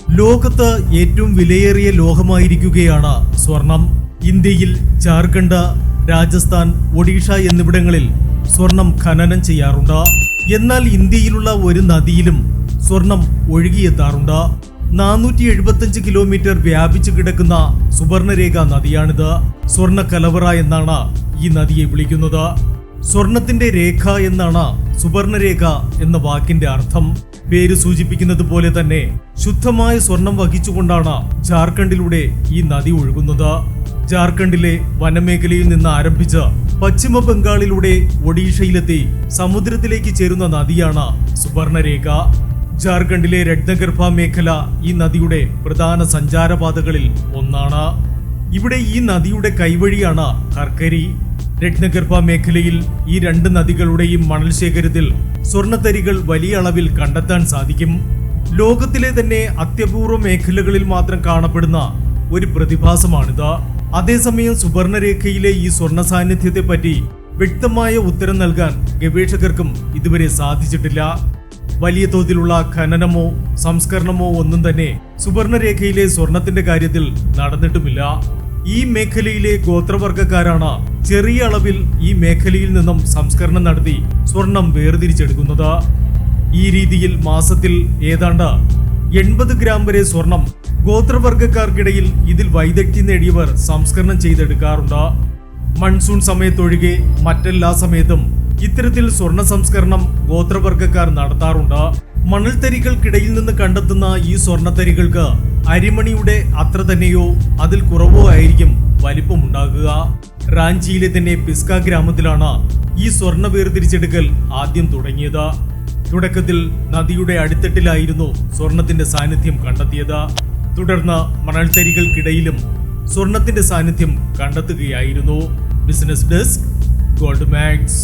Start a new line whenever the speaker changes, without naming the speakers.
ലോകത്ത് ഏറ്റവും വിലയേറിയ ലോഹമായിരിക്കുകയാണ് സ്വർണം. ഇന്ത്യയിൽ ജാർഖണ്ഡ്, രാജസ്ഥാൻ, ഒഡീഷ എന്നിവിടങ്ങളിൽ സ്വർണം ഖനനം ചെയ്യാറുണ്ട്. എന്നാൽ ഇന്ത്യയിലുള്ള ഒരു നദിയിലും സ്വർണം ഒഴുകിയെത്താറുണ്ട്. 475 കിലോമീറ്റർ വ്യാപിച്ചു കിടക്കുന്ന സുവർണരേഖ നദിയാണിത്. സ്വർണ്ണ കലവറ എന്നാണ് ഈ നദിയെ വിളിക്കുന്നത്. സ്വർണത്തിന്റെ രേഖ എന്നാണ് സുവർണരേഖ എന്ന വാക്കിന്റെ അർത്ഥം. പേര് സൂചിപ്പിക്കുന്നത് പോലെ തന്നെ ശുദ്ധമായ സ്വർണം വഹിച്ചുകൊണ്ടാണ് ജാർഖണ്ഡിലൂടെ ഈ നദി ഒഴുകുന്നത്. ജാർഖണ്ഡിലെ വനമേഖലയിൽ നിന്ന് ആരംഭിച്ച് പശ്ചിമ ബംഗാളിലൂടെ ഒഡീഷയിലെത്തി സമുദ്രത്തിലേക്ക് ചേരുന്ന നദിയാണ് സുവർണരേഖ. ജാർഖണ്ഡിലെ രത്നഗർഭ മേഖല ഈ നദിയുടെ പ്രധാന സഞ്ചാരപാതകളിൽ ഒന്നാണ്. ഇവിടെ ഈ നദിയുടെ കൈവഴിയാണ് കർക്കരി. രത്നഗർഭ മേഖലയിൽ ഈ രണ്ട് നദികളുടെയും മണൽ ശേഖരത്തിൽ സ്വർണ്ണത്തരികൾ വലിയ അളവിൽ കണ്ടെത്താൻ സാധിക്കും. ലോകത്തിലെ തന്നെ അത്യപൂർവ മേഖലകളിൽ മാത്രം കാണപ്പെടുന്ന ഒരു പ്രതിഭാസമാണിത്. അതേസമയം സുവർണരേഖയിലെ ഈ സ്വർണ്ണ സാന്നിധ്യത്തെ പറ്റി വ്യക്തമായ ഉത്തരം നൽകാൻ ഗവേഷകർക്കും ഇതുവരെ സാധിച്ചിട്ടില്ല. വലിയ തോതിലുള്ള ഖനനമോ സംസ്കരണമോ ഒന്നും തന്നെ സുവർണരേഖയിലെ സ്വർണത്തിന്റെ കാര്യത്തിൽ നടന്നിട്ടുമില്ല. ഈ മേഖലയിലെ ഗോത്രവർഗക്കാരാണ് ചെറിയ അളവിൽ ഈ മേഖലയിൽ നിന്നും സംസ്കരണം നടത്തി സ്വർണം വേർതിരിച്ചെടുക്കുന്നത്. ഈ രീതിയിൽ മാസത്തിൽ ഏതാണ്ട് 80 ഗ്രാം വരെ സ്വർണം ഗോത്രവർഗക്കാർക്കിടയിൽ ഇതിൽ വൈദഗ്ധ്യം നേടിയവർ സംസ്കരണം ചെയ്തെടുക്കാറുണ്ട്. മൺസൂൺ സമയത്തൊഴികെ മറ്റെല്ലാ സമയത്തും ഇത്തരത്തിൽ സ്വർണ്ണ സംസ്കരണം ഗോത്രവർഗക്കാർ നടത്താറുണ്ട്. മണൽത്തരികൾക്കിടയിൽ നിന്ന് കണ്ടെത്തുന്ന ഈ സ്വർണ്ണത്തരികൾക്ക് അരിമണിയുടെ അത്ര തന്നെയോ അതിൽ കുറവോ ആയിരിക്കും വലിപ്പമുണ്ടാകുക. റാഞ്ചിയിലെ തന്നെ പിസ്ക ഗ്രാമത്തിലാണ് ഈ സ്വർണ്ണ വേർതിരിച്ചെടുക്കൽ ആദ്യം തുടങ്ങിയത്. തുടക്കത്തിൽ നദിയുടെ അടിത്തട്ടിലായിരുന്നു സ്വർണത്തിന്റെ സാന്നിധ്യം കണ്ടെത്തിയത്. തുടർന്ന് മണൽത്തരികൾക്കിടയിലും സ്വർണത്തിന്റെ സാന്നിധ്യം കണ്ടെത്തുകയായിരുന്നു. Business desk, gold മാഗ്സ്.